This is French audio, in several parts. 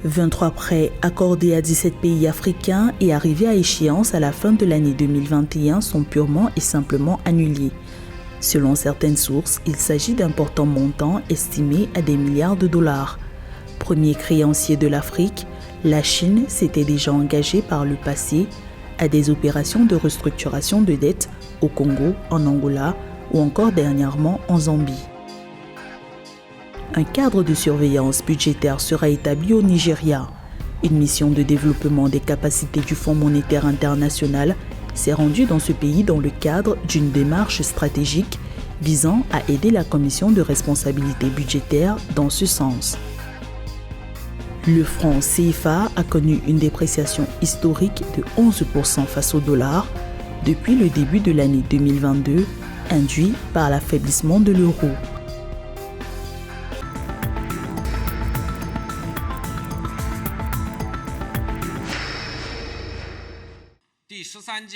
23 prêts accordés à 17 pays africains et arrivés à échéance à la fin de l'année 2021 sont purement et simplement annulés. Selon certaines sources, il s'agit d'importants montants estimés à des milliards de dollars. Premier créancier de l'Afrique, la Chine s'était déjà engagée par le passé à des opérations de restructuration de dettes au Congo, en Angola ou encore dernièrement en Zambie. Un cadre de surveillance budgétaire sera établi au Nigeria. Une mission de développement des capacités du Fonds monétaire international s'est rendue dans ce pays dans le cadre d'une démarche stratégique visant à aider la Commission de responsabilité budgétaire dans ce sens. Le franc CFA a connu une dépréciation historique de 11% face au dollar depuis le début de l'année 2022, induit par l'affaiblissement de l'euro.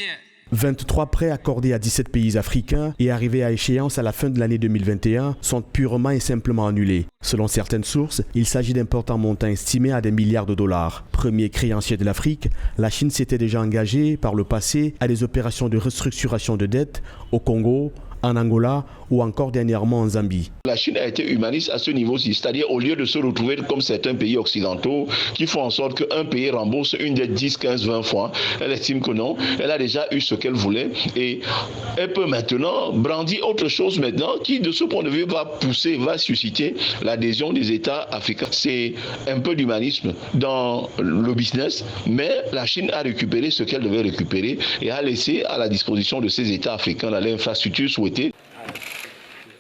« 23 prêts accordés à 17 pays africains et arrivés à échéance à la fin de l'année 2021 sont purement et simplement annulés. Selon certaines sources, il s'agit d'importants montants estimés à des milliards de dollars. Premier créancier de l'Afrique, la Chine s'était déjà engagée par le passé à des opérations de restructuration de dettes au Congo, en Angola ou encore dernièrement en Zambie. La Chine a été humaniste à ce niveau-ci, c'est-à-dire au lieu de se retrouver comme certains pays occidentaux qui font en sorte qu'un pays rembourse une dette 10, 15, 20 fois, elle estime que non, elle a déjà eu ce qu'elle voulait et elle peut maintenant brandir autre chose maintenant qui de ce point de vue va susciter l'adhésion des États africains. C'est un peu d'humanisme dans le business, mais la Chine a récupéré ce qu'elle devait récupérer et a laissé à la disposition de ces États africains l'infrastructure souhaitée.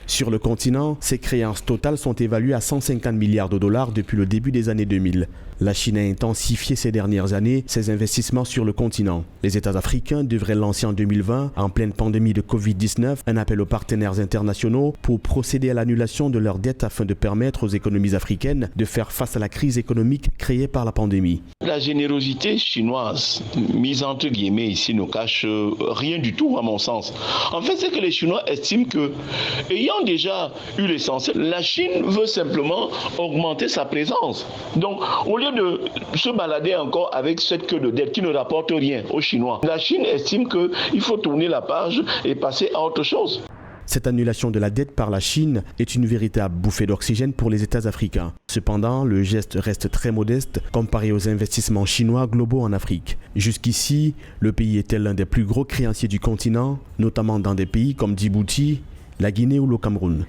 Sur le continent, ces créances totales sont évaluées à 150 milliards de dollars depuis le début des années 2000. La Chine a intensifié ces dernières années ses investissements sur le continent. Les États africains devraient lancer en 2020, en pleine pandémie de Covid-19, un appel aux partenaires internationaux pour procéder à l'annulation de leurs dettes afin de permettre aux économies africaines de faire face à la crise économique créée par la pandémie. La générosité chinoise, mise entre guillemets ici, ne cache rien du tout à mon sens. En fait, c'est que les Chinois estiment que, ayant déjà eu l'essentiel, la Chine veut simplement augmenter sa présence. Donc, au lieu de se balader encore avec cette queue de dette qui ne rapporte rien aux Chinois, la Chine estime qu'il faut tourner la page et passer à autre chose. Cette annulation de la dette par la Chine est une véritable bouffée d'oxygène pour les États africains. Cependant, le geste reste très modeste comparé aux investissements chinois globaux en Afrique. Jusqu'ici, le pays était l'un des plus gros créanciers du continent, notamment dans des pays comme Djibouti, la Guinée ou le Cameroun.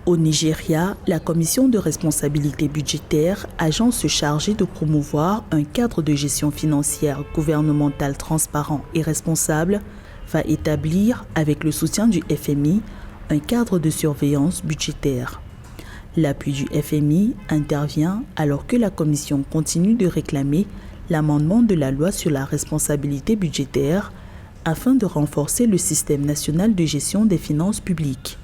Au Nigeria, la Commission de responsabilité budgétaire, agence chargée de promouvoir un cadre de gestion financière gouvernementale transparent et responsable, va établir, avec le soutien du FMI, un cadre de surveillance budgétaire. L'appui du FMI intervient alors que la Commission continue de réclamer l'amendement de la loi sur la responsabilité budgétaire afin de renforcer le système national de gestion des finances publiques.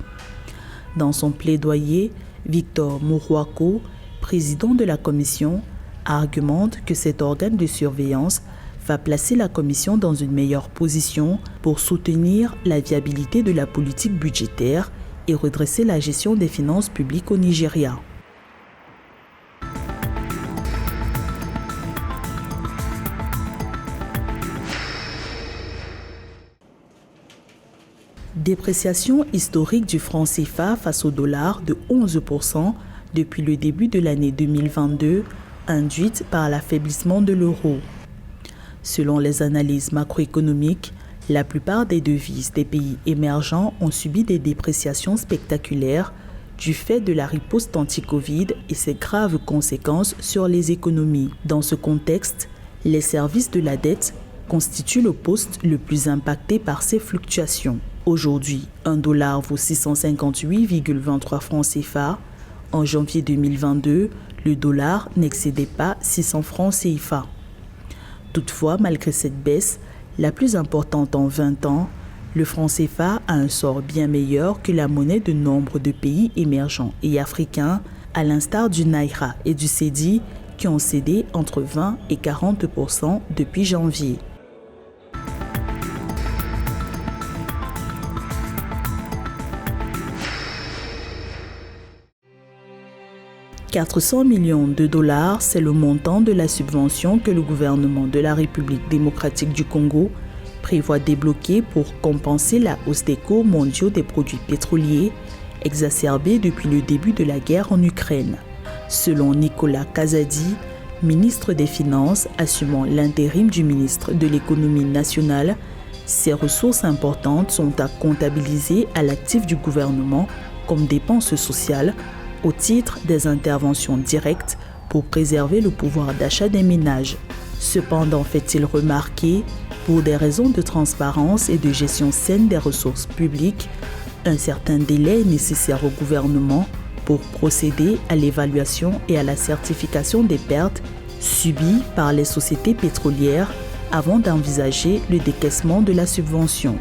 Dans son plaidoyer, Victor Mourwako, président de la Commission, argumente que cet organe de surveillance va placer la Commission dans une meilleure position pour soutenir la viabilité de la politique budgétaire et redresser la gestion des finances publiques au Nigeria. Dépréciation historique du franc CFA face au dollar de 11% depuis le début de l'année 2022, induite par l'affaiblissement de l'euro. Selon les analyses macroéconomiques, la plupart des devises des pays émergents ont subi des dépréciations spectaculaires du fait de la riposte anti-Covid et ses graves conséquences sur les économies. Dans ce contexte, les services de la dette constituent le poste le plus impacté par ces fluctuations. Aujourd'hui, un dollar vaut 658,23 francs CFA. En janvier 2022, le dollar n'excédait pas 600 francs CFA. Toutefois, malgré cette baisse, la plus importante en 20 ans, le franc CFA a un sort bien meilleur que la monnaie de nombre de pays émergents et africains, à l'instar du Naira et du Cedi, qui ont cédé entre 20 et 40% depuis janvier. 400 millions de dollars, c'est le montant de la subvention que le gouvernement de la République démocratique du Congo prévoit débloquer pour compenser la hausse des cours mondiaux des produits pétroliers exacerbée depuis le début de la guerre en Ukraine. Selon Nicolas Kazadi, ministre des Finances assumant l'intérim du ministre de l'Économie nationale, ces ressources importantes sont à comptabiliser à l'actif du gouvernement comme dépenses sociales au titre des interventions directes pour préserver le pouvoir d'achat des ménages. Cependant, fait-il remarquer, pour des raisons de transparence et de gestion saine des ressources publiques, un certain délai est nécessaire au gouvernement pour procéder à l'évaluation et à la certification des pertes subies par les sociétés pétrolières avant d'envisager le décaissement de la subvention.